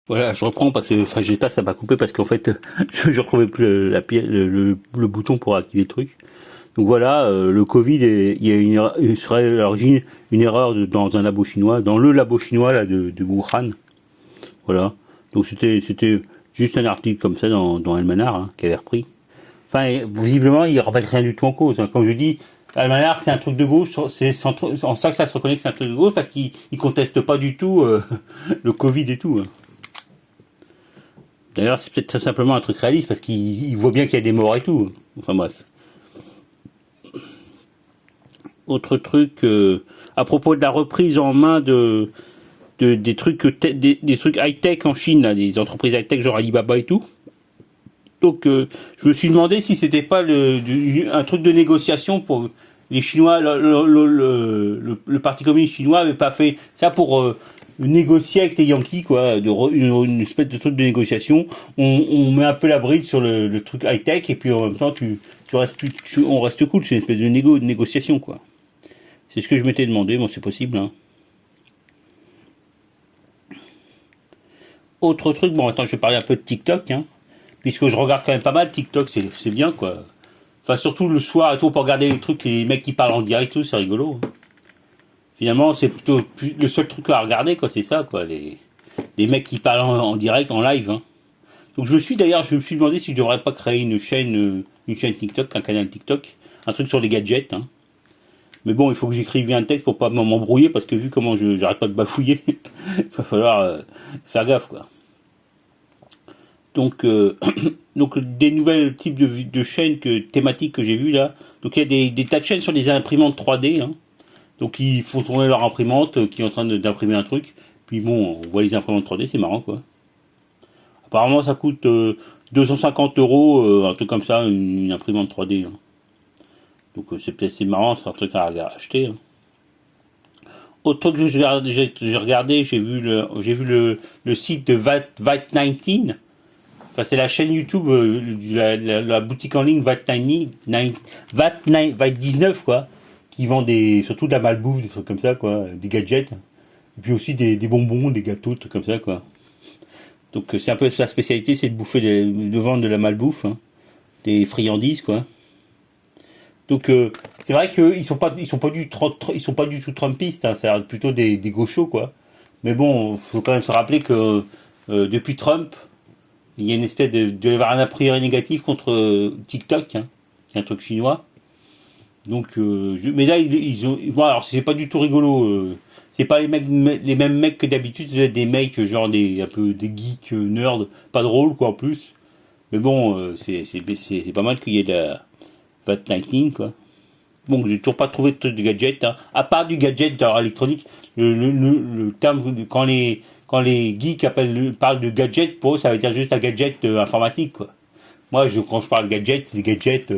Voilà, je reprends parce que, enfin, j'espère que ça va couper parce qu'en fait, je retrouvais plus le bouton pour activer le truc. Donc voilà, le Covid, il y a il serait à l'origine une erreur dans un labo chinois, dans le labo chinois là de Wuhan. Voilà. Donc c'était juste un article comme ça dans Almanar qui avait repris. Enfin, visiblement, il ne remet rien du tout en cause. Comme je dis, Almanar, c'est un truc de gauche. C'est en ça que ça se reconnaît que c'est un truc de gauche parce qu'il conteste pas du tout le Covid et tout. D'ailleurs, c'est peut-être tout simplement un truc réaliste parce qu'il voit bien qu'il y a des morts et tout. Enfin bref. Autre truc, à propos de la reprise en main des trucs des trucs high-tech en Chine, là, des entreprises high-tech genre Alibaba et tout. Donc je me suis demandé si c'était pas un truc de négociation pour les Chinois, le Parti communiste chinois avait pas fait ça pour négocier avec les Yankees, quoi, une espèce de truc de négociation. On met un peu la bride sur le truc high-tech et puis en même temps on reste cool, c'est une espèce de négociation, quoi. C'est ce que je m'étais demandé, bon c'est possible. Hein. Autre truc, bon attends, je vais parler un peu de TikTok, hein, puisque je regarde quand même pas mal TikTok, c'est bien, quoi. Enfin, surtout le soir et tout, pour regarder les trucs, les mecs qui parlent en direct, tout, c'est rigolo. Finalement, c'est plutôt le seul truc à regarder, quoi, c'est ça, quoi, les mecs qui parlent en direct, en live. Hein. Donc je me suis demandé si je devrais pas créer une chaîne TikTok, un canal TikTok, un truc sur les gadgets. Hein. Mais bon, il faut que j'écrive bien un texte pour pas m'embrouiller, parce que vu comment j'arrête pas de bafouiller, il va falloir faire gaffe, quoi. Donc, donc des nouvelles types de chaînes thématiques que j'ai vues là. Donc il y a des tas de chaînes sur des imprimantes 3D. Hein. Donc ils font tourner leur imprimante qui est en train d'imprimer un truc. Puis bon, on voit les imprimantes 3D, c'est marrant quoi. Apparemment ça coûte 250 euros, un truc comme ça, une imprimante 3D. Hein. Donc c'est marrant, c'est un truc à acheter. Hein. Autre truc que j'ai regardé, j'ai vu le site de VAT19. Enfin, c'est la chaîne YouTube, la boutique en ligne VAT19, quoi, qui vend surtout de la malbouffe, des trucs comme ça, quoi, des gadgets, et puis aussi des bonbons, des gâteaux, des trucs comme ça, quoi. Donc c'est un peu sa spécialité, c'est de vendre de la malbouffe, hein, des friandises, quoi. Donc c'est vrai qu'ils ils sont pas du tout trumpistes, hein, c'est plutôt des gauchos, quoi. Mais bon, faut quand même se rappeler que depuis Trump, il y a une espèce de avoir un a priori négatif contre TikTok, hein, qui est un truc chinois. Donc, mais là, bon, alors c'est pas du tout rigolo. C'est pas les mêmes mecs que d'habitude. C'est des mecs genre un peu des geeks nerds, pas drôles quoi en plus. Mais bon, c'est pas mal qu'il y ait la VAT19 quoi. Bon, j'ai toujours pas trouvé de truc de gadget. Hein. À part du gadget électronique, le terme quand les geeks parlent de gadget, pour eux, ça veut dire juste un gadget informatique, quoi. Moi, quand je parle gadget, c'est des gadgets,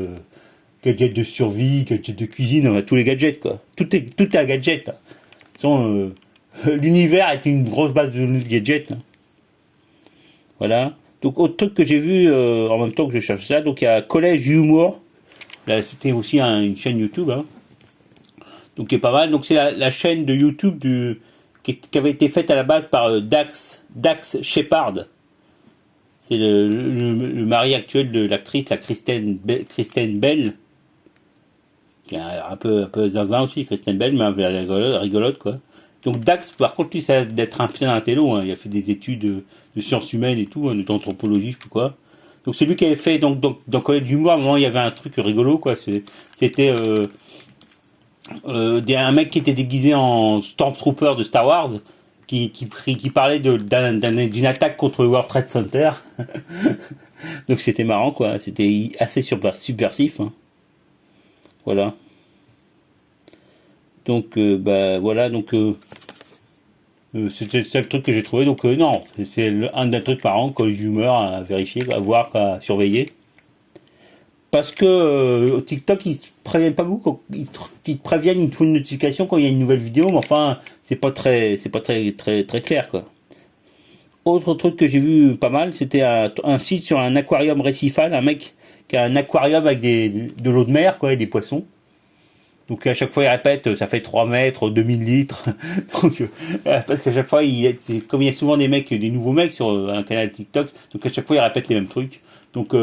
gadgets de survie, gadgets de cuisine, on a tous les gadgets, quoi. Tout est un gadget. Hein. L'univers est une grosse base de gadgets. Hein. Voilà. Donc, autre truc que j'ai vu en même temps que je cherche ça, donc il y a Collège Humour. Là, c'était aussi une chaîne YouTube. Hein. Donc, qui est pas mal. Donc, c'est la chaîne de YouTube qui avait été faite à la base par Dax Shepard. C'est le mari actuel de l'actrice, la Kristen Bell, qui est un peu zinzin aussi, Kristen Bell, mais rigolote, quoi. Donc Dax, par contre, lui, ça d'être un pied d'un télo. Hein. Il a fait des études de sciences humaines et tout, hein, d'anthropologie, je sais pas quoi. Donc c'est lui qui avait fait, dans Collège d'humour, à un moment, il y avait un truc rigolo, quoi. C'était un mec qui était déguisé en Stormtrooper de Star Wars, qui parlait d'une attaque contre le World Trade Center. Donc c'était marrant, quoi. C'était assez subversif. Hein. Voilà. Donc, bah, voilà. Donc, c'était le truc que j'ai trouvé. Donc, non, c'est un des trucs marrants, collège d'humeur à vérifier, à voir, à surveiller. Parce que au TikTok, ils te préviennent pas beaucoup. Ils te préviennent, ils te font une notification quand il y a une nouvelle vidéo, mais enfin, c'est pas très clair, quoi. Autre truc que j'ai vu pas mal, c'était un site sur un aquarium récifal, un mec qui a un aquarium avec de l'eau de mer, quoi, et des poissons. Donc à chaque fois il répète, ça fait 3 mètres, 2000 litres. Donc parce qu'à chaque fois, comme il y a souvent des mecs, des nouveaux mecs sur un canal TikTok, donc à chaque fois il répète les mêmes trucs. Donc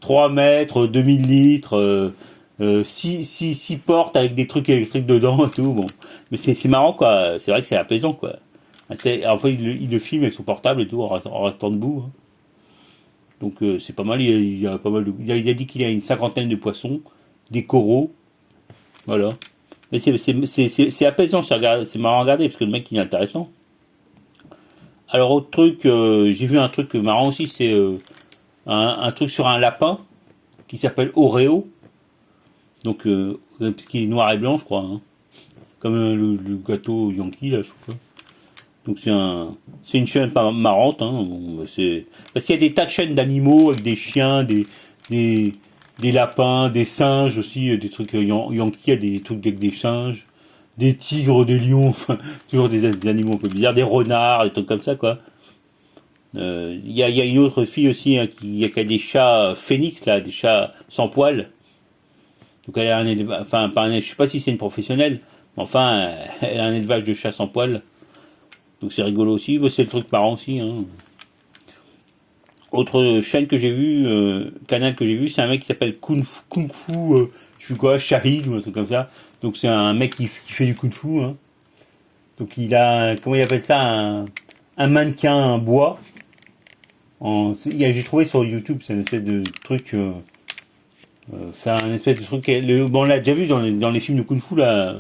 3 mètres, 2000 litres, 6 portes avec des trucs électriques dedans et tout. Bon, mais c'est marrant quoi. C'est vrai que c'est apaisant quoi. Après il le filme avec son portable et tout en restant debout, hein. Donc c'est pas mal. Il y a pas mal. Il a dit qu'il y a une cinquantaine de poissons, des coraux, voilà. Mais c'est apaisant, c'est marrant à regarder parce que le mec il est intéressant. Alors autre truc, j'ai vu un truc marrant aussi, c'est un truc sur un lapin qui s'appelle Oreo. Donc parce qu'il est noir et blanc, je crois, hein. Comme le gâteau Yankee là, je crois. Donc c'est une chaîne pas marrante, hein. Bon, c'est parce qu'il y a des tas de chaînes d'animaux avec des chiens, des, des lapins, des singes aussi, des trucs Yankee, il y a des trucs avec des singes, des tigres, des lions, enfin toujours des animaux un peu bizarres, des renards, des trucs comme ça quoi. Il y a une autre fille aussi hein, qui a des chats phénix là, des chats sans poils. Donc elle a un élevage, enfin pas je sais pas si c'est une professionnelle, mais enfin elle a un élevage de chats sans poils. Donc c'est rigolo aussi, c'est le truc marrant aussi, hein. Autre chaîne que j'ai vu, canal que j'ai vu, c'est un mec qui s'appelle Kung Fu, je sais quoi, Shahid ou un truc comme ça. Donc c'est un mec qui fait du Kung Fu, hein. Donc il a, comment il appelle ça, un mannequin en bois. J'ai trouvé sur YouTube, c'est une espèce de truc, c'est un espèce de truc, bon on l'a déjà vu dans les films de Kung Fu là.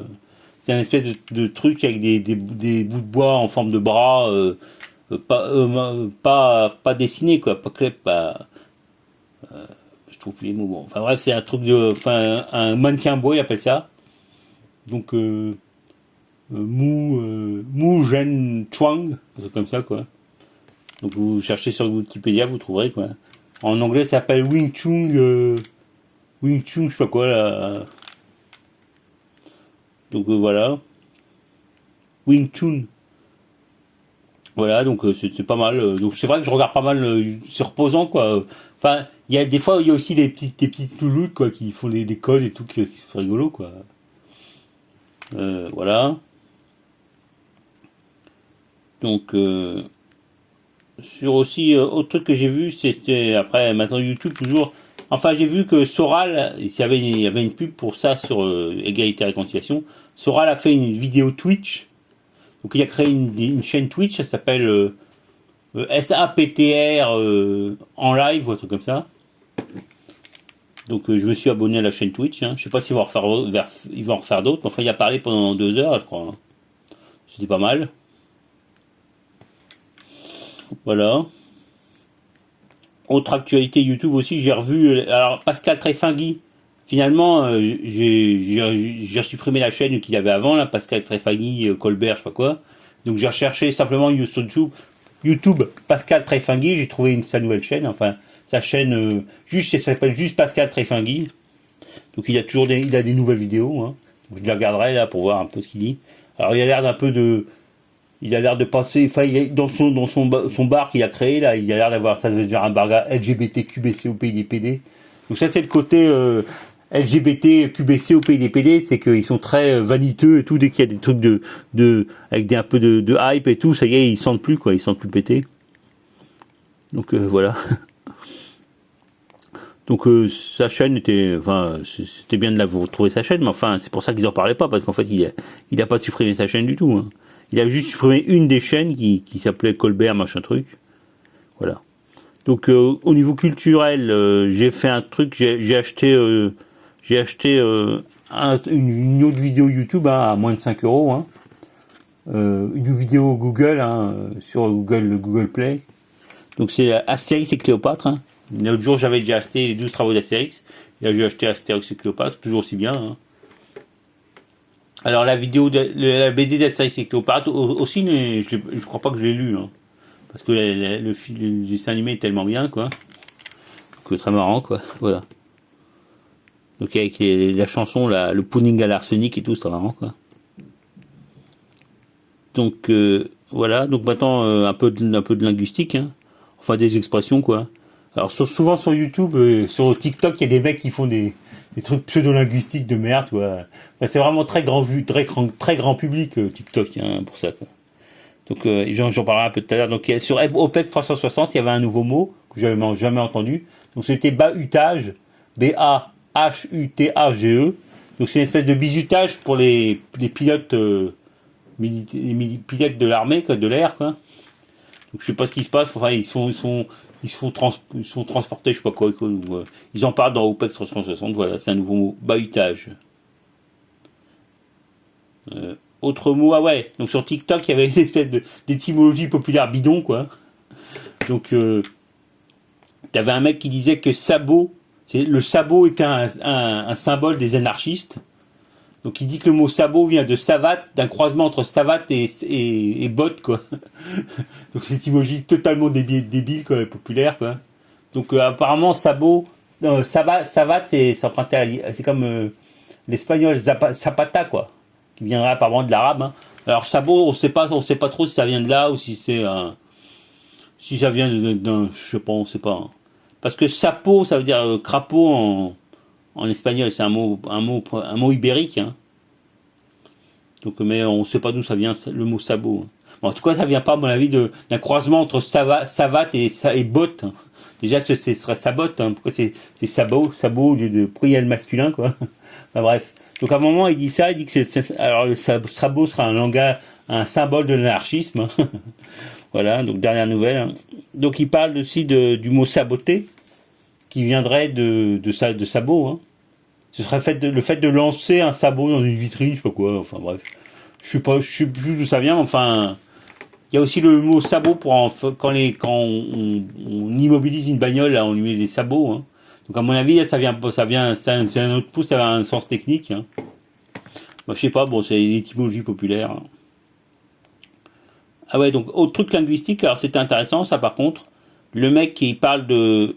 C'est un espèce de truc avec des bouts de bois en forme de bras, pas dessiné quoi, je trouve plus les mots. Bon. Enfin bref, c'est un truc enfin un mannequin bois, il appelle ça. Donc Mu Zhen Chuang, un truc comme ça quoi. Donc vous cherchez sur Wikipédia, vous trouverez quoi. En anglais, ça s'appelle Wing Chun, je sais pas quoi là. Donc voilà, Wing Chun. Voilà, donc c'est pas mal. Donc c'est vrai que je regarde pas mal, c'est reposant quoi. Enfin, il y a des fois il y a aussi des petites louloutes quoi qui font des codes et tout qui sont rigolo quoi. Voilà. Donc sur aussi autre truc que j'ai vu, c'était après maintenant YouTube toujours. Enfin, j'ai vu que Soral, il y avait une pub pour ça sur Égalité et Réconciliation. Soral a fait une vidéo Twitch. Donc il a créé une chaîne Twitch, ça s'appelle SAPTR en live ou un truc comme ça. Donc je me suis abonné à la chaîne Twitch, hein. Je sais pas s'il va en refaire d'autres, mais enfin il a parlé pendant 2 heures, je crois, hein. C'était pas mal. Voilà. Autre actualité YouTube aussi, j'ai revu. Alors Pascal Trefangui, finalement, j'ai supprimé la chaîne qu'il avait avant, là, Pascal Trefangui, Colbert, je sais pas quoi. Donc j'ai recherché simplement YouTube Pascal Trefangui, j'ai trouvé sa nouvelle chaîne, enfin sa chaîne, ça s'appelle juste Pascal Trefangui. Donc il a des nouvelles vidéos, hein. Donc, je les regarderai là pour voir un peu ce qu'il dit. Alors il a l'air de passer, enfin, dans son bar qu'il a créé, là, il a l'air d'avoir, ça veut dire un bar LGBT, QBC au pays des PD. Donc ça, c'est le côté LGBT, QBC au pays des PD, c'est qu'ils sont très vaniteux et tout, dès qu'il y a des trucs avec un peu de hype et tout, ça y est, ils sentent plus, quoi, ils sentent plus péter. Donc voilà. Donc sa chaîne c'était bien de la vous retrouver sa chaîne, mais enfin, c'est pour ça qu'ils en parlaient pas, parce qu'en fait, il a pas supprimé sa chaîne du tout, hein. Il a juste supprimé une des chaînes qui s'appelait Colbert machin truc. Voilà. Donc au niveau culturel, j'ai fait un truc, j'ai acheté une autre vidéo YouTube, hein, à moins de 5 euros, hein. Une vidéo Google, hein, sur Google Play. Donc c'est Astérix et Cléopâtre, hein. L'autre jour j'avais déjà acheté les 12 travaux d'Astérix. Et là j'ai acheté Astérix et Cléopâtre, toujours aussi bien, hein. Alors la la BD d'Astérix et Cléopâtre aussi, je crois pas que je l'ai lu, hein, parce que le dessin animé est tellement bien quoi, que très marrant quoi, voilà. Donc avec la chanson, le pudding à l'arsenic et tout, c'est très marrant quoi. Donc voilà, donc maintenant un peu de linguistique, hein, enfin des expressions quoi. Alors souvent sur YouTube, sur TikTok, il y a des mecs qui font des trucs pseudo-linguistiques de merde, quoi. Enfin, c'est vraiment très grand vu, très grand public TikTok, hein, pour ça, quoi. Donc j'en parlerai un peu tout à l'heure. Donc sur OPEX 360, il y avait un nouveau mot que j'avais jamais entendu. Donc c'était bahutage, B-A-H-U-T-A-G-E. Donc c'est une espèce de bizutage pour les pilotes pilotes de l'armée, quoi, de l'air, quoi. Donc je sais pas ce qui se passe. Enfin ils se font transporter, je sais pas quoi. Ils en parlent dans OPEX 360. Voilà, c'est un nouveau mot, bahutage. Autre mot, ah ouais, donc sur TikTok, il y avait une espèce d'étymologie populaire bidon, quoi. Donc, t'avais un mec qui disait que le sabot était un symbole des anarchistes. Donc il dit que le mot sabot vient de savate, d'un croisement entre savate et botte, quoi. Donc c'est une étymologie totalement débile, quoi, populaire, quoi. Donc apparemment sabot, savate, c'est comme l'espagnol zapata, quoi, qui viendrait apparemment de l'arabe, hein. Alors sabot, on sait pas trop si ça vient de là ou si si ça vient d'un, je sais pas, on sait pas, hein. Parce que sapo, ça veut dire crapaud en espagnol, c'est un mot ibérique, hein. Donc, mais on sait pas d'où ça vient le mot sabot, hein. Bon, en tout cas, ça vient pas, à mon avis, d'un croisement entre savate et botte, hein. Déjà, ce serait sabote, hein. Pourquoi c'est sabot au lieu de, pourquoi il y a le masculin, quoi. Enfin, bref. Donc à un moment, il dit ça, il dit que alors le sabot sera un symbole de l'anarchisme. Voilà, donc dernière nouvelle, hein. Donc il parle aussi du mot saboter, qui viendrait de sabot, hein. Ce serait le fait de lancer un sabot dans une vitrine, je sais pas quoi, enfin bref. Je sais plus d'où ça vient, enfin. Il y a aussi le mot sabot quand on immobilise une bagnole, là, on lui met des sabots, hein. Donc à mon avis, c'est un autre pouce, ça a un sens technique, hein. Moi, je sais pas, bon, c'est une étymologie populaire, hein. Ah ouais, donc autre truc linguistique, alors c'était intéressant ça par contre. Le mec qui parle de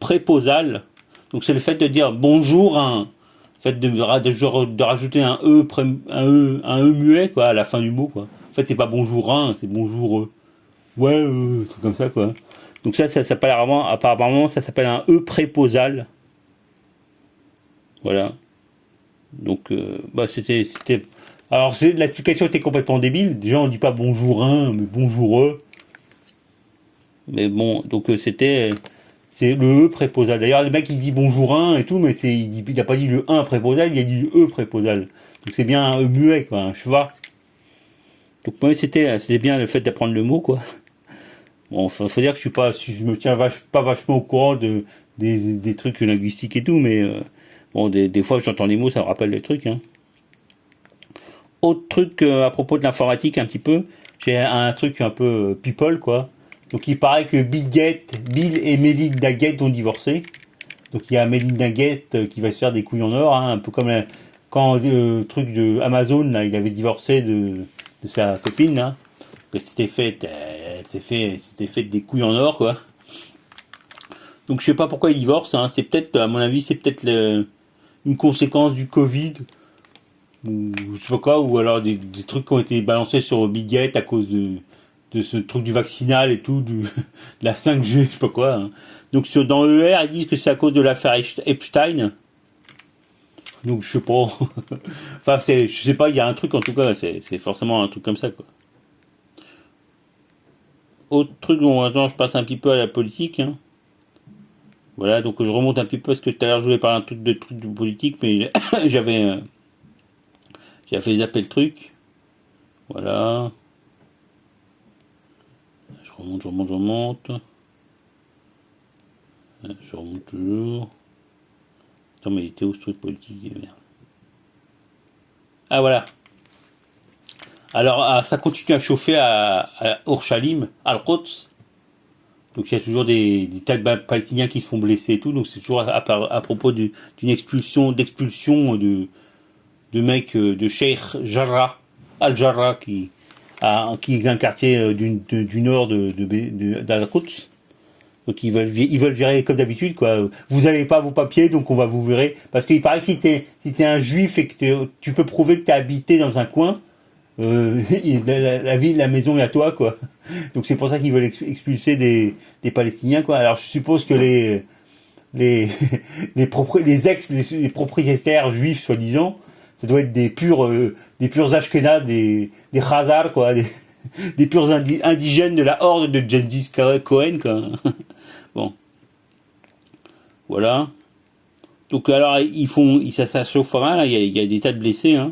préposal, donc c'est le fait de dire bonjour, le fait de rajouter un e muet, quoi, à la fin du mot, quoi. En fait, c'est pas bonjour c'est bonjour ouais, truc comme ça, quoi. Donc ça s'appelle apparemment ça s'appelle un e préposal. Voilà. Donc bah c'était alors l'explication était complètement débile. Déjà on dit pas bonjour mais bonjour. Mais bon, donc c'est le e préposal. D'ailleurs le mec il dit bonjour et tout, mais il a pas dit le 1 préposal, il a dit le e préposal. Donc c'est bien un e muet, quoi, un cheval. Donc moi c'était bien le fait d'apprendre le mot, quoi. Bon, faut dire que je me tiens pas vachement au courant des trucs linguistiques et tout, mais bon, des fois j'entends les mots, ça me rappelle des trucs, hein. Autre truc à propos de l'informatique un petit peu, j'ai un truc un peu people, quoi. Donc il paraît que Bill et Melinda Gates ont divorcé. Donc il y a Melinda Gates qui va se faire des couilles en or, hein, un peu comme quand le truc de Amazon, là, il avait divorcé de sa copine, hein. C'était fait des couilles en or, quoi. Donc je sais pas pourquoi ils divorcent, hein. C'est peut-être, à mon avis, une conséquence du Covid, ou je sais pas quoi, ou alors des trucs qui ont été balancés sur Bill Gates à cause de ce truc du vaccinal et tout, de la 5G, je sais pas quoi, hein. Donc dans ER, ils disent que c'est à cause de l'affaire Epstein. Donc je sais pas. Enfin, je sais pas, il y a un truc en tout cas, c'est forcément un truc comme ça, quoi. Autre truc, bon, maintenant je passe un petit peu à la politique, hein. Voilà, donc je remonte un petit peu parce que tout à l'heure je voulais parler un truc de politique, mais j'avais zappé le truc. Voilà. Je remonte. Je remonte toujours. Attends, mais il était où ce truc politique, merde. Ah voilà. Alors ça continue à chauffer à Orchalim, Al-Quds. Donc il y a toujours des talibans palestiniens qui se font blesser et tout. Donc c'est toujours à propos d'une d'expulsion de mecs de Sheikh Jarrah, Al-Jarrah, qui est un quartier du nord d'Al-Quds. Donc ils veulent virer comme d'habitude, quoi. Vous n'avez pas vos papiers, donc on va vous virer. Parce qu'il paraît que si t'es un juif et que tu peux prouver que t'as habité dans un coin, la ville, la maison est à toi, quoi. Donc c'est pour ça qu'ils veulent expulser des Palestiniens, quoi. Alors je suppose que les les propriétaires juifs, soi-disant, ça doit être des purs Ashkénazes, des Khazars, quoi, des purs indigènes de la horde de Gengis Cohen, quoi. Bon, voilà. Donc alors ça chauffe pas mal, hein. Il y a des tas de blessés, hein.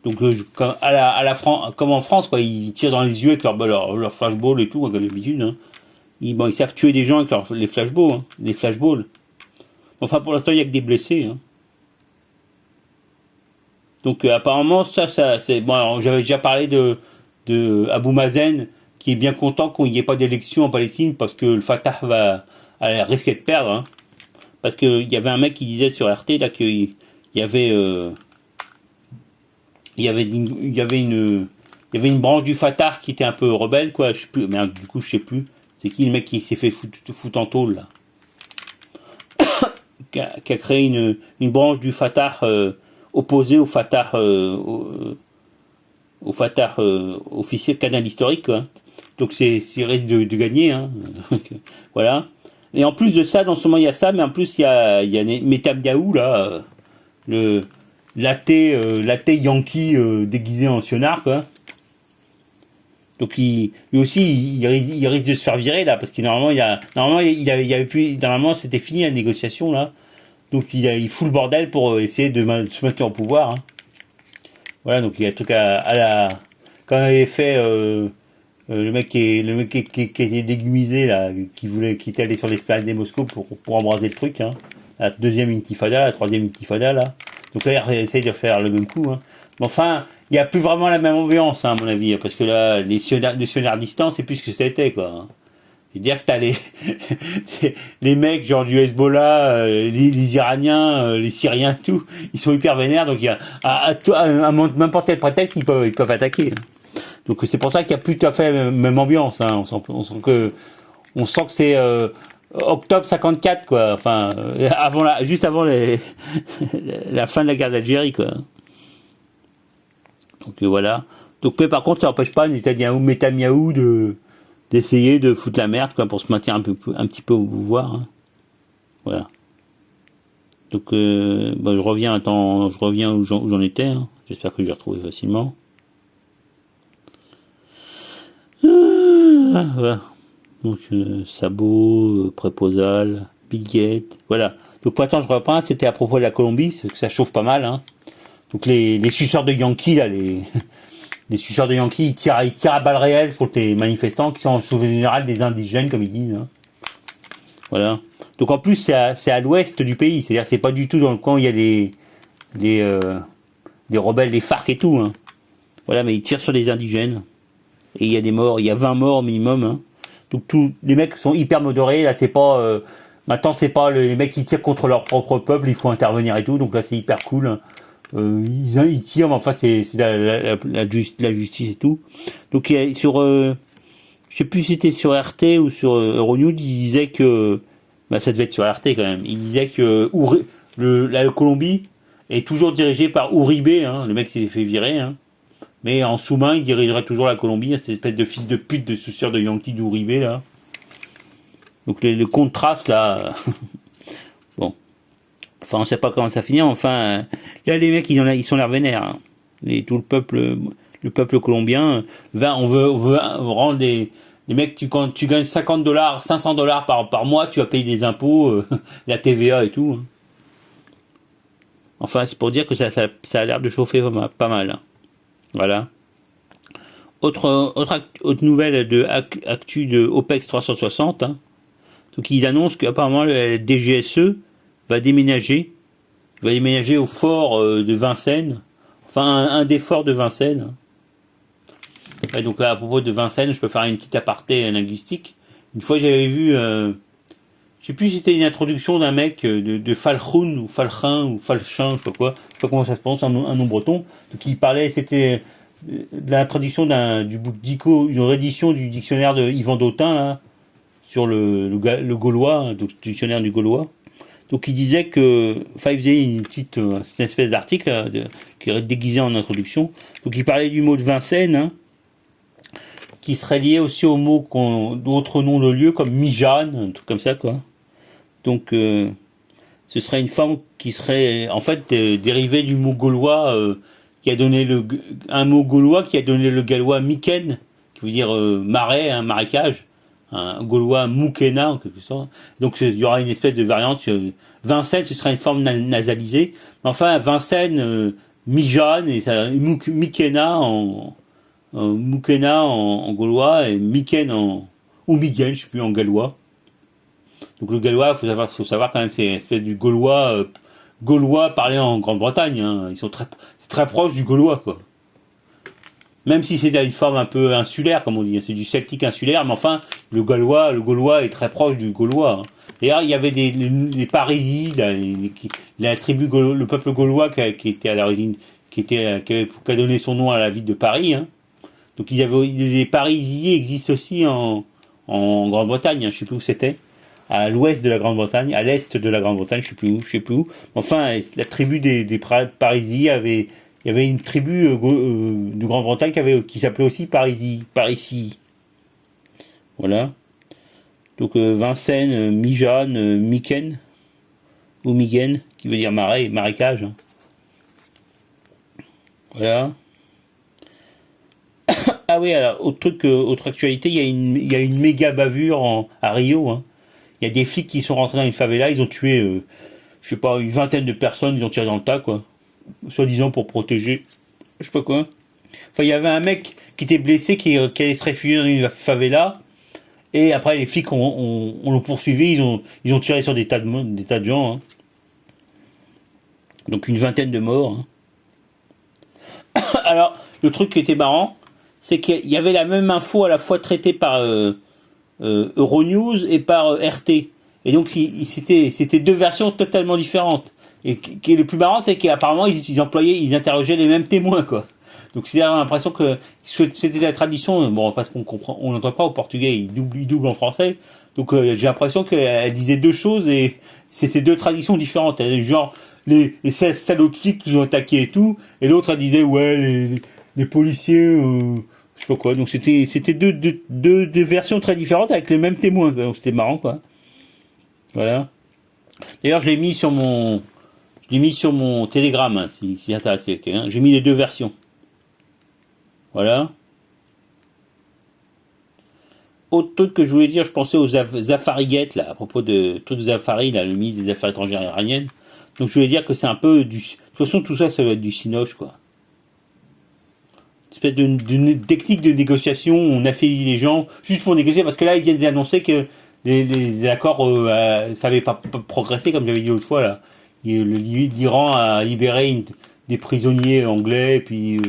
Donc comme en France, quoi, ils tirent dans les yeux avec leur flashball et tout, comme d'habitude, hein. Ils savent tuer des gens avec les flashballs, hein, les flashballs. Enfin, pour l'instant, il y a que des blessés, hein. Donc apparemment, ça c'est bon. Alors, j'avais déjà parlé de Abou Mazen, qui est bien content qu'il n'y ait pas d'élection en Palestine parce que le Fatah risquer de perdre, hein. Parce que il y avait un mec qui disait sur RT là qu'il y avait il y avait une branche du Fatah qui était un peu rebelle, quoi. Je sais plus, mais du coup je sais plus. C'est qui le mec qui s'est fait foutre en tôle là, qui a créé une branche du Fatah opposée au Fatah au Fatah officiel canal historique, quoi. Donc c'est risque de gagner, hein. Voilà. Et en plus de ça, dans ce moment il y a ça, mais en plus il y a Netanyahou là, le l'athée yankee déguisé en sionard, quoi. Donc lui aussi il risque de se faire virer là, parce que normalement il avait pu, normalement c'était fini la négociation là. Donc il fout le bordel pour essayer de se mettre en pouvoir, hein. Voilà, donc il y a un truc à la quand on avait fait le mec qui était déguisé là, qui était allé sur l'esplanade des Moscou pour embraser le truc, hein. La deuxième intifada, la troisième intifada là. Donc là, il essaye de faire le même coup, hein. Mais enfin, il n'y a plus vraiment la même ambiance, hein, à mon avis, parce que là, les sionardistans, c'est plus ce que c'était, quoi. Je veux dire que t'as les mecs genre du Hezbollah, les Iraniens, les Syriens, tout, ils sont hyper vénères, donc il y a à n'importe quel prétexte ils peuvent attaquer. Donc c'est pour ça qu'il n'y a plus tout à fait la même ambiance, hein. On sent que c'est octobre 54, quoi. Enfin, juste avant la fin de la guerre d'Algérie, quoi. Donc voilà. Donc mais par contre, ça n'empêche pas Netanyahou d'essayer de foutre la merde, quoi, pour se maintenir un petit peu au pouvoir, hein. Voilà. Donc je reviens où j'en étais, hein. J'espère que je vais retrouver facilement. Voilà. Donc sabot, préposal, billette, voilà. Donc pour l'instant je reprends, c'était à propos de la Colombie, parce que ça chauffe pas mal, hein. Donc les suceurs de Yankees là, les suceurs de Yankees, ils tirent à balles réelles contre les manifestants qui sont en général des indigènes, comme ils disent, hein. Voilà. Donc en plus c'est à l'ouest du pays, c'est-à-dire c'est pas du tout dans le coin où il y a des rebelles, des FARC et tout, hein. Voilà, mais ils tirent sur les indigènes. Et il y a des morts, il y a 20 morts au minimum, hein. Donc tous les mecs sont hyper modérés, là c'est pas maintenant c'est pas les mecs qui tirent contre leur propre peuple, il faut intervenir et tout, donc là c'est hyper cool, hein. Ils tirent, mais enfin c'est la justice et tout. Donc il y a sur je sais plus si c'était sur RT ou sur Euronews, il disait que ça devait être sur RT quand même. Il disait que la Colombie est toujours dirigée par Uribe, hein, le mec s'est fait virer, hein. Mais en sous-main, il dirigerait toujours la Colombie, cette espèce de fils de pute de suceur de Yankee d'Uribe, là. Donc le contraste, là. Bon. Enfin, on sait pas comment ça finit, enfin, là, les mecs, ils sont l'air vénères, hein. Tout le peuple colombien, on veut rendre les mecs, quand tu gagnes $50, $500 par mois, tu vas payer des impôts, la TVA et tout, hein. Enfin, c'est pour dire que ça a l'air de chauffer pas mal, hein. Voilà. Autre nouvelle de actu de OPEX 360, hein. Donc il annonce qu'apparemment le DGSE va déménager au fort de Vincennes, enfin un des forts de Vincennes. Ouais, donc à propos de Vincennes, je peux faire une petite aparté linguistique. Une fois j'avais vu, je sais plus si c'était une introduction d'un mec de Falchun ou Falchin ou Falchin, je sais pas comment ça se prononce, un nom breton. Donc il parlait, c'était de la traduction du book Dico, une réédition du dictionnaire de Yvan Dautin là, sur le gaulois, donc le dictionnaire du gaulois. Donc il disait que, enfin il faisait une espèce d'article qui est déguisé en introduction. Donc il parlait du mot de Vincennes, hein, qui serait lié aussi au mot d'autres noms de lieux comme Mijane, un truc comme ça quoi. Donc ce serait une forme qui serait en fait dérivée du mot gaulois qui a donné un mot gaulois qui a donné le gallois Miken, qui veut dire marais, hein, marécage, un gaulois Moukena en quelque sorte. Donc il y aura une espèce de variante. Vincennes, ce sera une forme nasalisée. Mais enfin, Vincennes, Mijane et ça, Mikena en gaulois et Miken ou Migen, je sais plus, en gallois. Donc le gallois, faut savoir quand même, c'est une espèce du gaulois parlé en Grande-Bretagne. Hein. C'est très proche du gaulois, quoi. Même si c'est une forme un peu insulaire, comme on dit, c'est du celtique insulaire, mais enfin, le gaulois est très proche du gaulois. Hein. D'ailleurs, il y avait les Parisis, la tribu le peuple gaulois qui était à l'origine, qui a donné son nom à la ville de Paris. Hein. Donc les Parisiers existent aussi en Grande-Bretagne. Hein, je sais plus où c'était. À l'ouest de la Grande-Bretagne, à l'est de la Grande-Bretagne, je sais plus où. Enfin, la tribu des Parisiens il y avait une tribu de Grande-Bretagne qui s'appelait aussi Parisis. Voilà. Donc Vincennes, Mijane, Miken ou Migen, qui veut dire marécage. Hein. Voilà. Ah oui, alors autre actualité, il y a une méga bavure à Rio. Hein. Il y a des flics qui sont rentrés dans une favela, ils ont tué, je sais pas, une vingtaine de personnes, ils ont tiré dans le tas, quoi. Soi-disant pour protéger, je sais pas quoi. Enfin, il y avait un mec qui était blessé, qui allait se réfugier dans une favela, et après les flics on le poursuivi, ils ont tiré sur des tas de gens. Hein. Donc une vingtaine de morts. Hein. Alors, le truc qui était marrant, c'est qu'il y avait la même info à la fois traitée par Euronews et par RT. Et donc c'était deux versions totalement différentes. Et qui est le plus marrant, c'est qu'apparemment ils interrogeaient les mêmes témoins, quoi. Donc c'est l'impression que c'était la tradition. Bon, parce qu'on comprend, on n'entend pas au portugais, il double en français. Donc j'ai l'impression qu'elle disait deux choses et c'était deux traditions différentes. Genre les salauds de flics qui ont attaqué et tout, et l'autre elle disait ouais les policiers. Je sais pas quoi. Donc c'était deux versions très différentes avec les mêmes témoins. Donc c'était marrant, quoi. Voilà. D'ailleurs, je l'ai mis sur mon Telegram, hein, si ça intéresse quelqu'un. Hein. J'ai mis les deux versions. Voilà. Autre truc que je voulais dire, je pensais aux Zafarigate, là, à propos de trucs Zafari, là, le ministre des Affaires étrangères iraniennes. Donc je voulais dire que c'est un peu de toute façon, tout ça, ça va être du cinoche, quoi. Espèce de technique de négociation, on affaiblit les gens juste pour négocier, parce que là ils viennent d'annoncer que les accords ça n'avait pas progressé comme j'avais dit l'autre fois là. L'Iran a libéré des prisonniers anglais, puis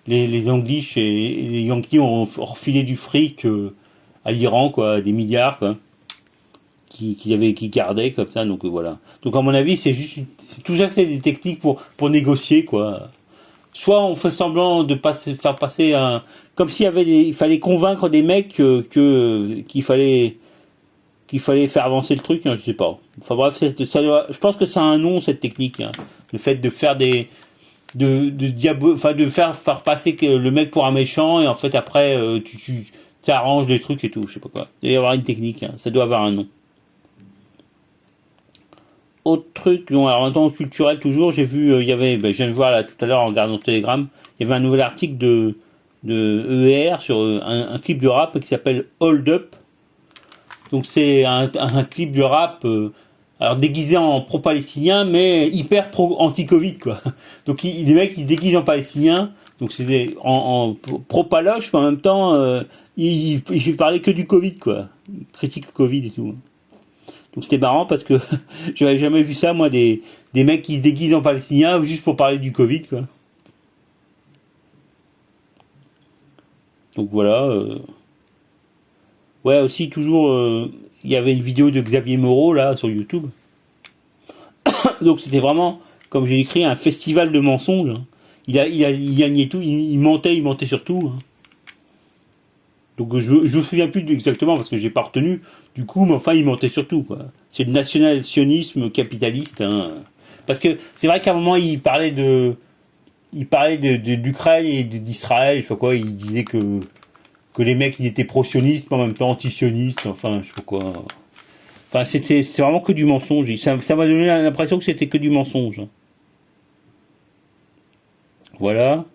les Anglish et les Yankees ont refilé du fric à l'Iran, quoi, des milliards, quoi, qui gardaient comme ça, donc voilà. Donc à mon avis c'est tout ça, c'est des techniques pour négocier, quoi. Soit on fait semblant de faire passer comme il fallait convaincre des mecs qu'il fallait faire avancer le truc, hein, je sais pas. Enfin bref, je pense que ça a un nom, cette technique, hein. Le fait de faire de faire passer le mec pour un méchant, et en fait après tu arranges des trucs et tout, je sais pas quoi. Il doit y avoir une technique, hein. Ça doit avoir un nom. Autre truc, alors maintenant culturel toujours, j'ai vu, il y avait, je viens de voir là tout à l'heure en regardant Telegram, il y avait un nouvel article de ER sur un clip de rap qui s'appelle Hold Up. Donc c'est un clip de rap, alors déguisé en pro-palestinien, mais hyper anti-Covid, quoi. Donc les mecs ils se déguisent en palestiniens, donc c'est en pro-paloche, mais en même temps il parlait que du Covid, quoi. Il critique le Covid et tout. Donc c'était marrant parce que j'avais jamais vu ça, moi, des mecs qui se déguisent en palestiniens juste pour parler du Covid, quoi. Donc voilà. Ouais, aussi toujours, il y avait une vidéo de Xavier Moreau là sur YouTube. Donc c'était vraiment, comme j'ai écrit, un festival de mensonges. Hein. Il gagnait tout, il mentait sur tout. Hein. Donc je me souviens plus exactement parce que j'ai pas retenu. Du coup, mais enfin, il mentait surtout, quoi. C'est le national-sionisme capitaliste, hein. Parce que c'est vrai qu'à un moment, d'Ukraine et d'Israël, je sais pas quoi, il disait que les mecs, ils étaient pro-sionistes, mais en même temps anti-sionistes, enfin, je sais pas quoi. Enfin, c'est vraiment que du mensonge. Ça m'a donné l'impression que c'était que du mensonge. Voilà.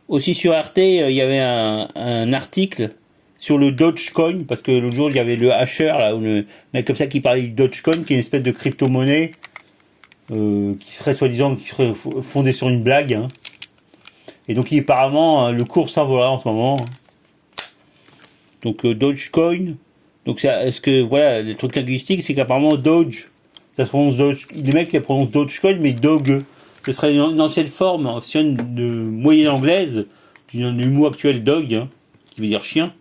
Aussi sur RT, il y avait un article sur le Dogecoin, parce que l'autre jour, il y avait le hasher, là, ou le mec comme ça qui parlait du Dogecoin, qui est une espèce de crypto-monnaie, qui serait soi-disant, qui serait fondée sur une blague, hein. Et donc, apparemment, le cours s'envolera en ce moment. Donc, Dogecoin. Donc, est-ce que, voilà, le truc linguistique, c'est qu'apparemment, Doge, ça se prononce Doge, les mecs, ils prononcent Dogecoin, mais Doge. Ce serait une ancienne forme, ancienne de moyenne anglaise, du mot actuel dog, hein, qui veut dire chien.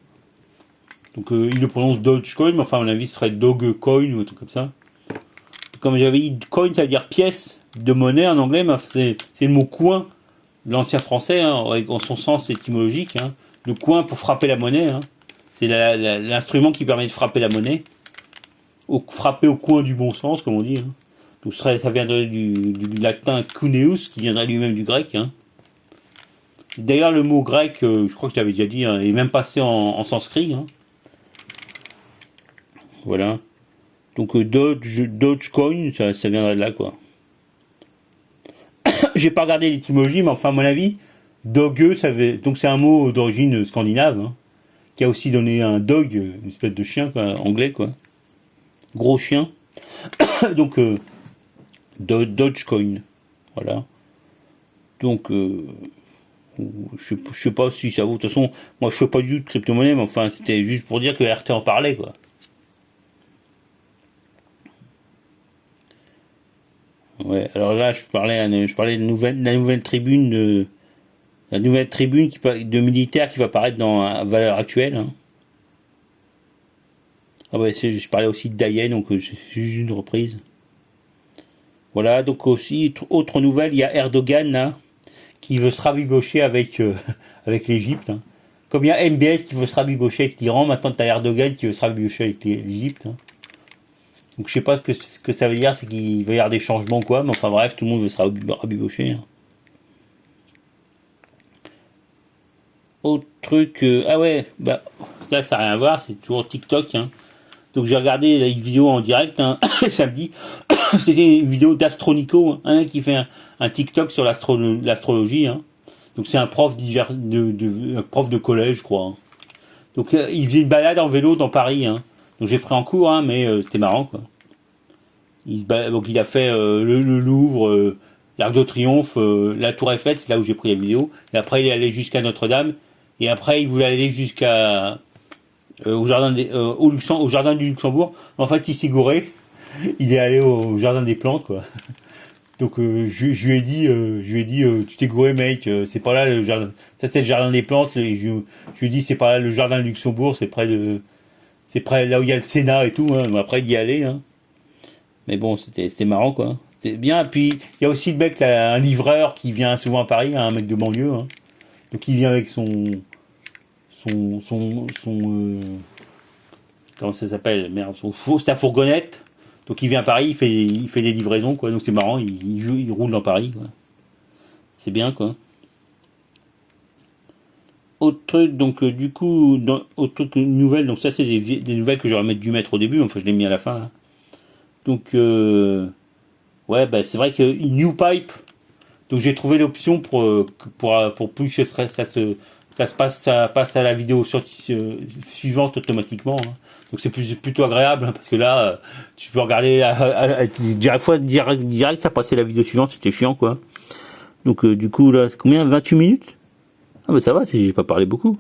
Donc, ils le prononcent Dogecoin, mais enfin, à mon avis, ce serait Dogecoin ou un truc comme ça. Comme j'avais dit, coin, ça veut dire pièce de monnaie en anglais, mais c'est le mot coin, l'ancien français, hein, en son sens étymologique, hein. Le coin pour frapper la monnaie, hein. C'est l'instrument qui permet de frapper la monnaie. Frapper au coin du bon sens, comme on dit, hein. Donc ça viendrait du latin cuneus, qui viendrait lui-même du grec, hein. D'ailleurs, le mot grec, je crois que je l'avais déjà dit, hein, est même passé en sanskrit, hein. Voilà. Donc Dogecoin, ça viendrait de là, quoi. J'ai pas regardé l'étymologie, mais enfin, à mon avis, dogue, donc c'est un mot d'origine scandinave, hein, qui a aussi donné un dog, une espèce de chien, quoi, anglais, quoi. Gros chien. Donc, Dogecoin. Voilà. Donc, je sais pas si ça vaut. De toute façon, moi je fais pas du tout de crypto-monnaie, mais enfin, c'était juste pour dire que RT en parlait, quoi. Ouais, alors là, je parlais de la nouvelle tribune de militaires qui va apparaître dans Valeurs Actuelles, hein. Ah ouais, je parlais aussi de Dayen, donc c'est juste une reprise. Voilà, donc aussi, autre nouvelle, il y a Erdogan, là, qui veut se rabibocher avec, avec l'Égypte, hein. Comme il y a MBS qui veut se rabibocher avec l'Iran, maintenant tu as Erdogan qui veut se rabibocher avec l'Égypte, hein. Donc je sais pas ce que ça veut dire, c'est qu'il va y avoir des changements, quoi, mais enfin bref, tout le monde veut se rabibocher, hein. Autre truc, ah ouais, bah là ça n'a rien à voir, c'est toujours TikTok, hein. Donc j'ai regardé une vidéo en direct, hein, samedi. C'était une vidéo d'Astronico, hein, qui fait un TikTok sur l'astrologie, hein. Donc c'est un prof un prof de collège, je crois, hein. Donc il faisait une balade en vélo dans Paris, hein. Donc j'ai pris en cours, hein, mais c'était marrant, quoi. Donc il a fait le Louvre, l'Arc de Triomphe, la Tour Eiffel, c'est là où j'ai pris la vidéo. Et après il est allé jusqu'à Notre-Dame. Et après il voulait aller jusqu'à au jardin du Luxembourg. En fait, il s'est gouré. Il est allé au jardin des plantes, quoi. Donc je lui ai dit, tu t'es gouré, mec. C'est pas là le jardin. Ça c'est le jardin des plantes. Et je lui ai dit, c'est pas là le jardin du Luxembourg. C'est près là où il y a le Sénat et tout, hein. Mais après d'y aller, hein. Mais bon, c'était marrant, quoi. C'est bien. Puis il y a aussi le mec là, un livreur qui vient souvent à Paris, hein, un mec de banlieue, hein. Donc il vient avec comment ça s'appelle, merde, sa fourgonnette. Donc il vient à Paris, il fait des livraisons, quoi. Donc c'est marrant, il roule dans Paris, quoi. C'est bien, quoi. Autre truc, donc du coup, autre truc, nouvelle, donc ça c'est des nouvelles que j'aurais dû mettre au début, enfin je l'ai mis à la fin, là. Donc ouais, bah c'est vrai que New Pipe, donc j'ai trouvé l'option pour plus que ça passe à la vidéo suivante automatiquement, hein. Donc c'est plutôt agréable, hein, parce que là, tu peux regarder direct, ça passait la vidéo suivante, c'était chiant, quoi. Donc du coup là, c'est combien, 28 minutes? Ah bah ça va, j'ai pas parlé beaucoup.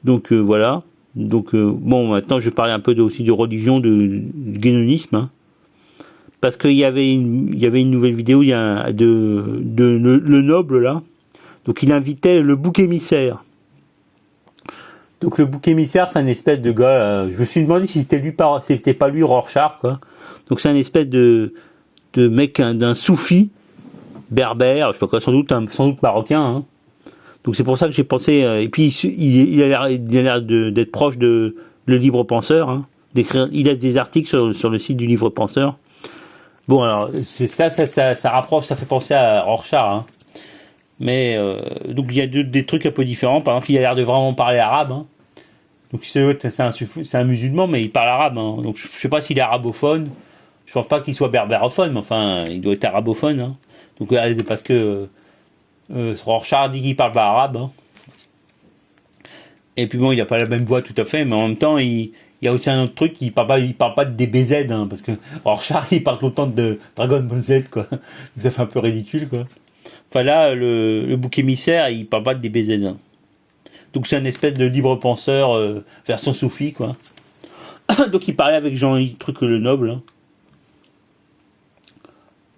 Donc voilà. Donc bon, maintenant je vais parler un peu aussi de religion, du guénonisme, hein. Parce qu'il y avait une nouvelle vidéo, il y a le noble là. Donc il invitait le bouc émissaire. Donc le bouc émissaire, c'est un espèce de gars. Je me suis demandé si c'était pas lui Rorschach, quoi. Donc c'est un espèce de mec, d'un soufi berbère, je sais pas quoi, sans doute marocain, hein. Donc c'est pour ça que j'ai pensé. Et puis il a l'air d'être proche de le Libre Penseur. Hein, d'écrire, il laisse des articles sur le site du Libre Penseur. Bon alors c'est ça rapproche, ça fait penser à Rorschach. Hein. Mais donc il y a des trucs un peu différents. Par exemple, il a l'air de vraiment parler arabe. Hein. Donc c'est un musulman, mais il parle arabe. Hein. Donc je sais pas s'il est arabophone. Je pense pas qu'il soit berbérophone, mais enfin il doit être arabophone. Hein. Donc parce que Rorschach dit qu'il parle pas arabe. Hein. Et puis bon, il a pas la même voix tout à fait, mais en même temps, il y a aussi un autre truc, il parle pas de DBZ, hein, parce que Rorschach, il parle tout le temps de Dragon Ball Z, quoi. Donc ça fait un peu ridicule, quoi. Enfin là, le bouc émissaire, il parle pas de DBZ. Hein. Donc c'est une espèce de libre penseur version soufi, quoi. Donc il parlait avec Jean-Yves Truc le Noble. Hein.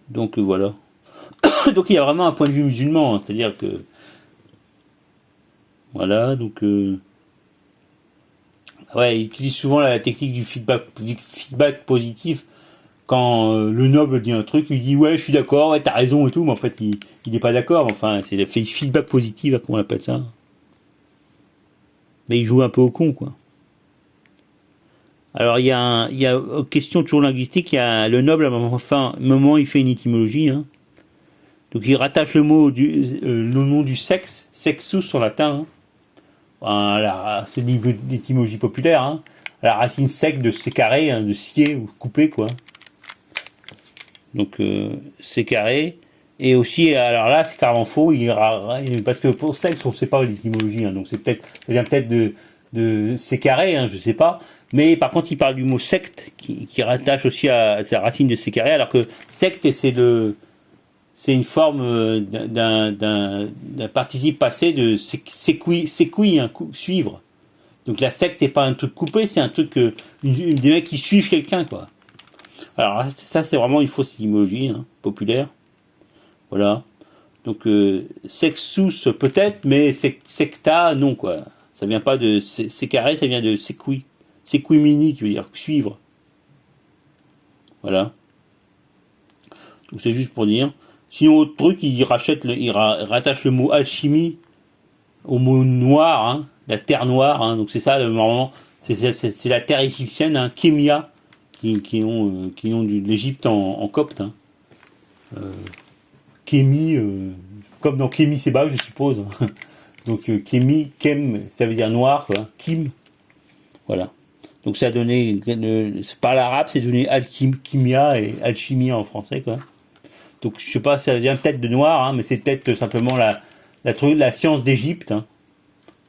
Donc voilà. Donc il a vraiment un point de vue musulman, hein, c'est-à-dire que voilà, donc ouais, il utilise souvent la technique du feedback positif. Quand le noble dit un truc, il dit ouais, je suis d'accord, ouais, t'as raison et tout, mais en fait il est pas d'accord. Enfin, c'est le feedback positif, comment on appelle ça. Mais il joue un peu au con, quoi. Alors il y a question toujours linguistique, il y a le noble à un moment il fait une étymologie. Hein. Donc il rattache le nom du sexe, sexus en latin. Hein. Voilà, c'est l'étymologie populaire. Hein. La racine sec de sécaré, hein, de scier ou couper, quoi. Donc sécaré. Et aussi, alors là, c'est carrément faux. Parce que pour sexe, on ne sait pas l'étymologie. Hein, donc ça vient peut-être de sécaré, hein, je sais pas. Mais par contre, il parle du mot secte qui rattache aussi à sa racine de sécaré, alors que secte, c'est une forme d'un participe passé de séqui, hein, suivre. Donc la secte c'est pas un truc coupé, c'est un truc des mecs qui suivent quelqu'un, quoi. Alors ça c'est vraiment une fausse étymologie, hein, populaire. Voilà. Donc sexus peut-être, mais secta non, quoi. Ça vient pas de sécaré, ça vient de sequimini qui veut dire suivre. Voilà. Donc c'est juste pour dire. Sinon, autre truc, il rattache le mot alchimie au mot noir, hein, la terre noire. Hein, donc c'est ça, normalement, c'est la terre égyptienne, hein, Kémia, qui ont de l'Égypte en copte. Hein. Kémi, comme dans Kémi Seba, je suppose. Hein. Donc Kémi, Kem, ça veut dire noir, quoi. Kim, voilà. Donc ça a donné, par l'arabe, c'est donné alchimia et alchimie en français, quoi. Donc je sais pas, ça vient peut-être de noir, hein, mais c'est peut-être simplement la science d'Égypte. Hein.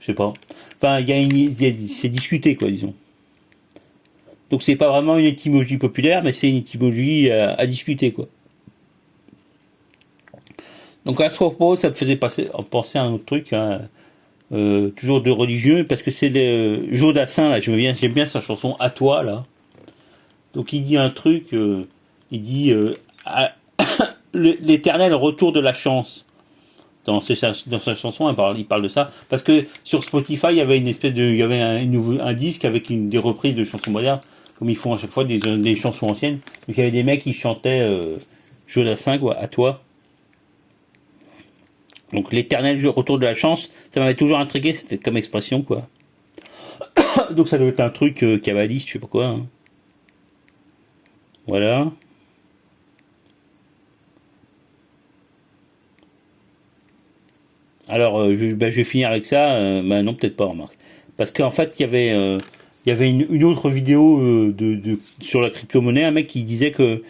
Je sais pas. Enfin, c'est discuté, quoi, disons. Donc c'est pas vraiment une étymologie populaire, mais c'est une étymologie à discuter, quoi. Donc à ce propos, ça me faisait penser à un autre truc, hein, toujours de religieux, parce que c'est le Joe Dassin, là, j'aime bien sa chanson À toi, là. Donc il dit un truc, il dit l'éternel retour de la chance. Dans sa chanson, il parle de ça. Parce que sur Spotify, il y avait un disque avec des reprises de chansons modernes, comme ils font à chaque fois des chansons anciennes. Donc il y avait des mecs qui chantaient Jodassin, quoi, À toi. Donc l'éternel retour de la chance, ça m'avait toujours intrigué, c'était comme expression, quoi. Donc ça doit être un truc kabbaliste, je sais pas quoi. Hein. Voilà. Alors, je vais finir avec ça. Non, peut-être pas, remarque. Parce qu'en fait, il y avait une autre vidéo sur la crypto-monnaie, un mec qui disait que,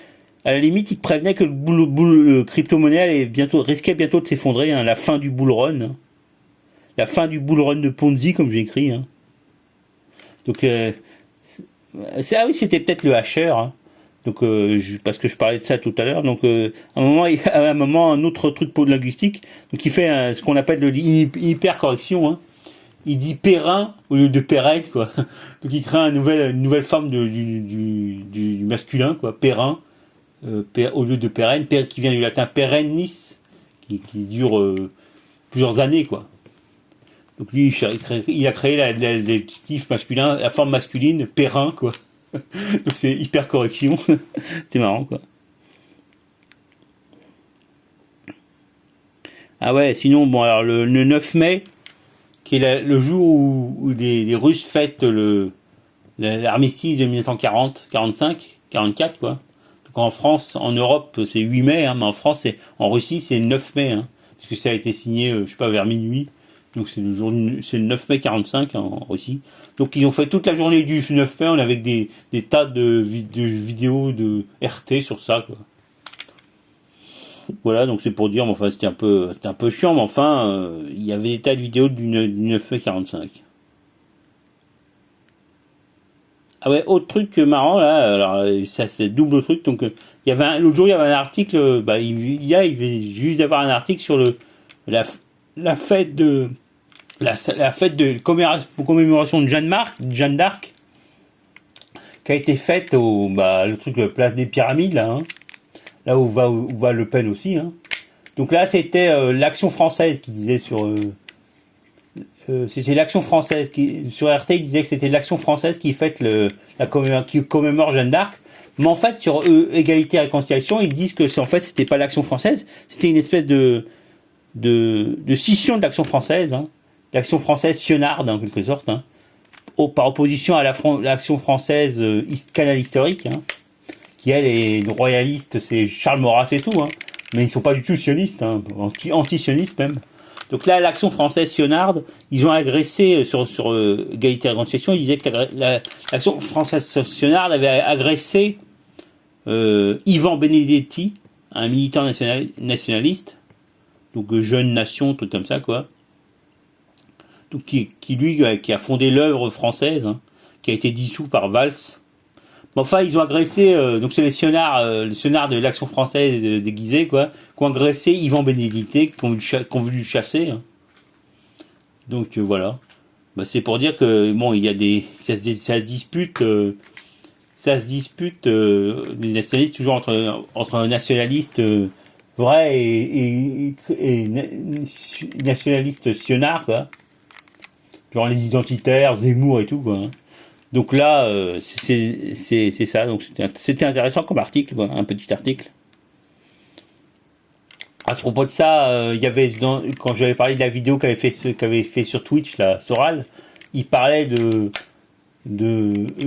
à la limite, il te prévenait que le crypto-monnaie risquait bientôt de s'effondrer, hein, la fin du bull run. Hein. La fin du bull run de Ponzi, comme j'ai écrit. Hein. Donc, oui, c'était peut-être le hasher. Hein. Donc, parce que je parlais de ça tout à l'heure. Donc, à un moment, un autre truc linguistique. Donc, il fait ce qu'on appelle l'hypercorrection. Hein. Il dit périn au lieu de pérenne, quoi. Donc, il crée une nouvelle forme du masculin, quoi. Périn au lieu de pérenne, qui vient du latin perennis, qui dure plusieurs années, quoi. Donc, lui, il a créé l'adjectif masculin, la forme masculine, périn, quoi. Donc c'est hyper correction. C'est marrant, quoi. Ah ouais, sinon, bon, alors le 9 mai, qui est le jour où les Russes fêtent l'armistice de 1940, 45, 44, quoi. Donc en France, en Europe, c'est 8 mai, hein, mais en France, en Russie, c'est le 9 mai, hein, parce que ça a été signé, je sais pas, vers minuit. Donc c'est le 9 mai 45 hein, en Russie. Donc ils ont fait toute la journée du 9 mai, on avec des tas de vidéos de RT sur ça, quoi. Voilà, donc c'est pour dire, mais enfin c'était un peu chiant, mais enfin, il y avait des tas de vidéos du 9 mai 45. Ah ouais, autre truc marrant là, alors ça c'est double truc, donc il y avait l'autre jour il y avait un article, bah il vient juste d'avoir un article sur la, la fête de la fête de commémoration de Jeanne d'Arc, qui a été faite au le truc de place des Pyramides là, hein, là où va Le Pen aussi, hein. Donc là c'était l'Action française qui disait c'était l'Action française qui sur RT il disait que c'était l'Action française qui fête qui commémore Jeanne d'Arc. Mais en fait sur Égalité et Réconciliation ils disent que en fait c'était pas l'Action française, c'était une espèce de scission de l'Action française, hein. L'Action française sionarde en quelque sorte, hein, par opposition à l'Action française canal historique, hein, qui elle est royaliste, c'est Charles Maurras et tout, hein, mais ils sont pas du tout sionistes, hein, anti-sionistes même. Donc là, l'Action française sionarde, ils ont agressé sur Égalité et Réconciliation, ils disaient que l'Action française sionarde avait agressé Ivan Benedetti, un militant nationaliste, donc Jeune Nation, tout comme ça, quoi. Donc qui a fondé l'œuvre française, hein, qui a été dissous par Valls. Mais enfin, ils ont agressé, donc c'est les sionards de l'Action française déguisée, quoi, qui ont agressé Ivan Benedetti, qui ont voulu le chasser, hein. Donc voilà. Bah, c'est pour dire que bon, il y a ça se dispute, les nationalistes toujours entre nationalistes vrais et nationalistes sionards, quoi. Genre les identitaires, Zemmour et tout, quoi, hein. Donc là, c'est ça. Donc c'était intéressant comme article, quoi, un petit article. À ce propos de ça, il y avait quand j'avais parlé de la vidéo qu'avait fait sur Twitch, là, Soral, il parlait de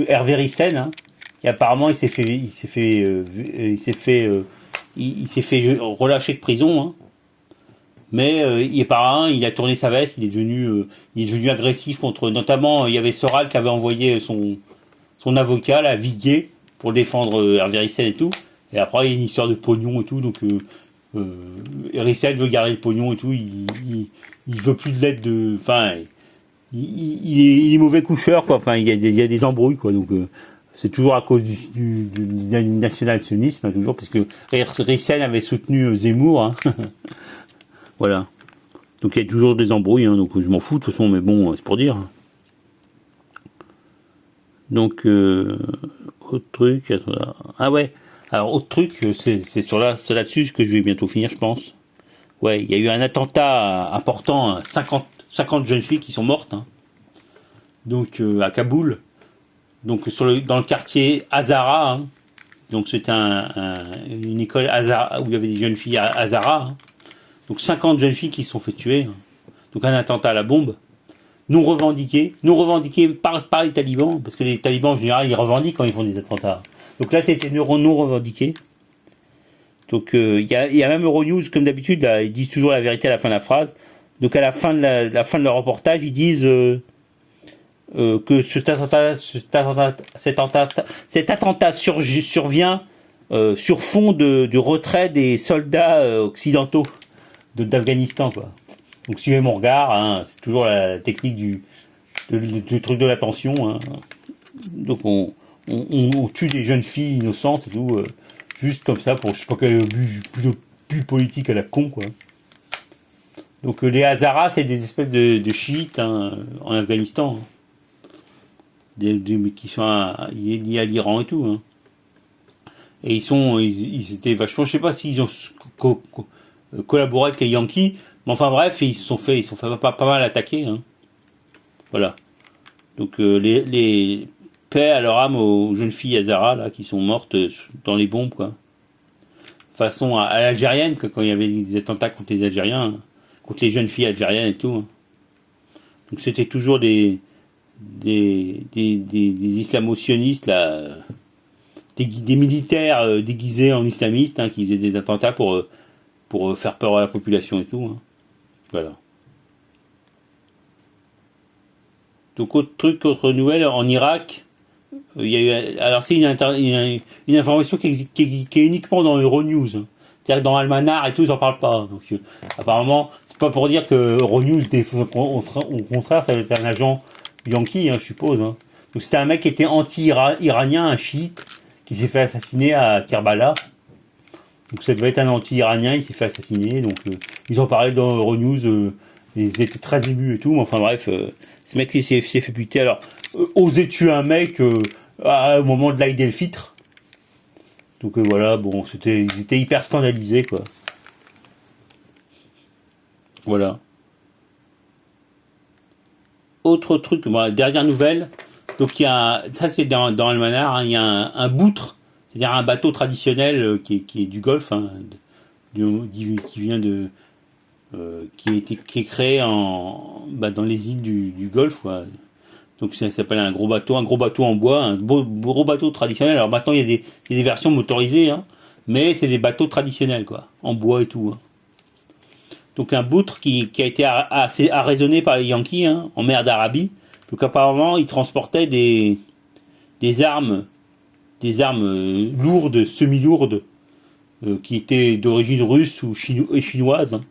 Hervé Ryssen, hein, et apparemment il s'est fait relâcher de prison, hein. Mais il a tourné sa veste, il est devenu agressif contre, notamment il y avait Soral qui avait envoyé son avocat là, Viguier, pour défendre Hervé Ryssen et tout. Et après il y a une histoire de pognon et tout, donc Ryssen veut garder le pognon et tout, il veut plus de l'aide de, enfin il est mauvais coucheur, quoi. Enfin il y a des embrouilles, quoi, donc c'est toujours à cause du national-sionisme, hein, toujours, parce que Ryssen avait soutenu Zemmour, hein. Voilà. Donc il y a toujours des embrouilles, hein, donc je m'en fous de toute façon, mais bon, c'est pour dire. Donc, autre truc. Ah ouais. Alors, autre truc, c'est c'est là-dessus que je vais bientôt finir, je pense. Ouais, il y a eu un attentat important, 50 jeunes filles qui sont mortes, hein. Donc, à Kaboul. Donc, dans le quartier Hazara, hein. Donc, c'était une école Hazara, où il y avait des jeunes filles à Hazara, hein. Donc 50 jeunes filles qui se sont fait tuer. Donc un attentat à la bombe. Non revendiqué par les talibans, parce que les talibans en général ils revendiquent quand ils font des attentats. Donc là c'était non revendiqué. Donc il y a même Euronews, comme d'habitude, là, ils disent toujours la vérité à la fin de la phrase. Donc à la fin de la fin de leur reportage, ils disent que cet attentat survient sur fond du retrait des soldats occidentaux d'Afghanistan, quoi. Donc suivez mon regard, hein, c'est toujours la technique du truc de l'attention, hein. Donc on tue des jeunes filles innocentes et tout, juste comme ça pour je sais pas quel but politique à la con, quoi. Donc les Hazaras c'est des espèces de chiites, hein, en Afghanistan, hein. Qui sont liés à l'Iran et tout, hein. Et ils étaient vachement, je sais pas s'ils ont collaboré avec les Yankees, mais enfin bref, ils se sont fait pas mal attaquer, hein. Voilà. Donc les paix à leur âme aux jeunes filles Hazara là qui sont mortes dans les bombes, quoi. Façon à l'algérienne, quand il y avait des attentats contre les Algériens, contre les jeunes filles algériennes et tout. Hein. Donc c'était toujours des islamo-sionistes, là, des militaires déguisés en islamistes, hein, qui faisaient des attentats pour faire peur à la population et tout. Hein. Voilà. Donc autre nouvelle, en Irak, il y a eu, alors c'est une information qui est uniquement dans Euronews. Hein. C'est-à-dire que dans Almanar et tout, ils en parlent pas. Donc apparemment, c'est pas pour dire que Euronews, au contraire, ça va être un agent yankee, hein, je suppose. Hein. Donc c'était un mec qui était anti-iranien, un chiite, qui s'est fait assassiner à Kerbala. Donc ça devait être un anti-iranien, il s'est fait assassiner. Donc ils en parlaient dans Euronews, ils étaient très émus et tout. Mais enfin bref, ce mec qui s'est fait buter. Alors, oser tuer un mec au moment de l'Aïd el-Fitr. Donc voilà, bon, ils étaient hyper scandalisés, quoi. Voilà. Autre truc, bon, dernière nouvelle. Donc ça c'est dans Almanar, hein, il y a un boutre, c'est-à-dire un bateau traditionnel qui est du Golfe, hein, qui vient de qui est créé dans les îles du Golfe, quoi. Donc ça s'appelle un gros bateau en bois, un gros bateau traditionnel. Alors maintenant il y a des versions motorisées, hein, mais c'est des bateaux traditionnels, quoi, en bois et tout. Hein. Donc un boutre qui a été arraisonné par les Yankees, hein, en mer d'Arabie. Donc apparemment il transportait des armes lourdes, semi-lourdes, qui étaient d'origine russe ou chinoise. Hein.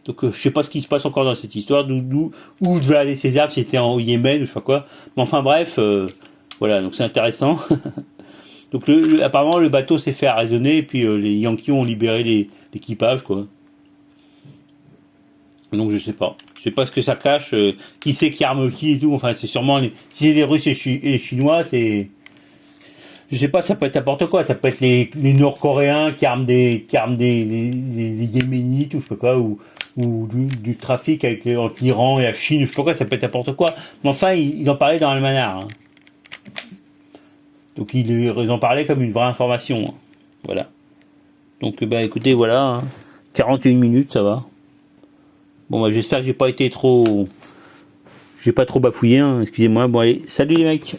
Donc je sais pas ce qui se passe encore dans cette histoire, où devaient aller ces armes, si c'était en Yémen ou je sais pas quoi. Mais enfin bref, voilà, donc c'est intéressant. Donc apparemment le bateau s'est fait arraisonner et puis les Yankees ont libéré l'équipage, quoi. Donc je sais pas ce que ça cache, qui c'est qui arme qui et tout. Enfin c'est sûrement si c'est les Russes et les Chinois, c'est, je sais pas, ça peut être n'importe quoi. Ça peut être les Nord-Coréens qui arment les Yéménites ou je sais pas quoi, ou du trafic entre l'Iran et la Chine, je sais pas quoi, ça peut être n'importe quoi. Mais enfin ils en parlaient dans Almanar. Hein. Donc ils en parlaient comme une vraie information. Hein. Voilà. Donc écoutez, voilà, hein. 41 minutes, ça va. Bon j'espère que j'ai pas trop bafouillé, hein. Excusez-moi. Bon allez, salut les mecs.